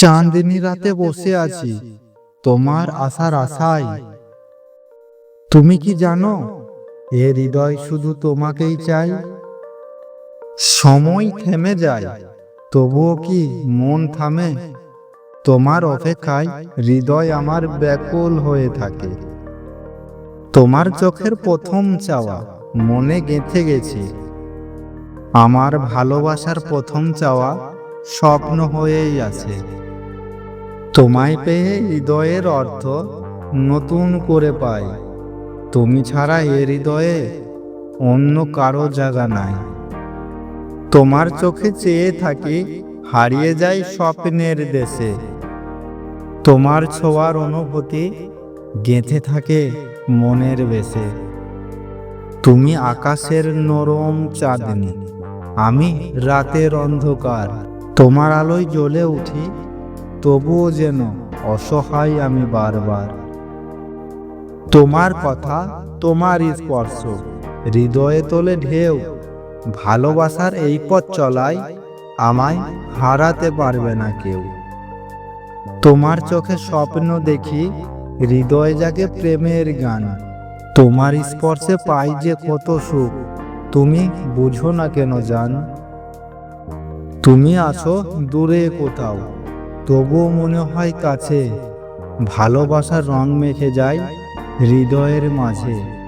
চাঁদনি রাতে বসে আছি তোমার আসার আশায়। তুমি কি জানো এ হৃদয় শুধু তোমাকেই চাই। সময় থেমে যায় তবুও কি মন থামে। তোমার অপেক্ষায় হৃদয় আমার ব্যাকুল হয়ে থাকে। তোমার চোখের প্রথম চাওয়া মনে গেঁথে গেছে। আমার ভালোবাসার প্রথম চাওয়া স্বপ্ন হয়েই আছে। তোমায় পেয়ে হৃদয়ের অর্থ নতুন করে পাই। তুমি ছাড়া এ হৃদয়ে অন্য কারো জায়গা নাই। তোমার চোখে চেয়ে থাকি, হারিয়ে যাই স্বপ্নের দেশে। তোমার ছোঁয়ার অনুভূতি গেঁথে থাকে মনের বেশে। তুমি আকাশের নরম চাঁদনি, আমি রাতের অন্ধকার। তোমার আলোয় জ্বলে উঠি, তবুও যেন অসহায় আমি বারবার। তোমার কথা, তোমার স্পর্শ হৃদয়ে তোলে ঢেউ। ভালোবাসার এই পথ চলায় আমায় হারাতে পারবে না কেউ। তোমার চোখে স্বপ্ন দেখি, হৃদয় জাগে প্রেমের গান। তোমার স্পর্শে পাই যে কত সুখ, তুমি বুঝো না কেন জান। তুমি আছো দূরে কোথাও, তবুও মনে হয় কাছে। ভালোবাসার রং মেখে যায় হৃদয়ের মাঝে।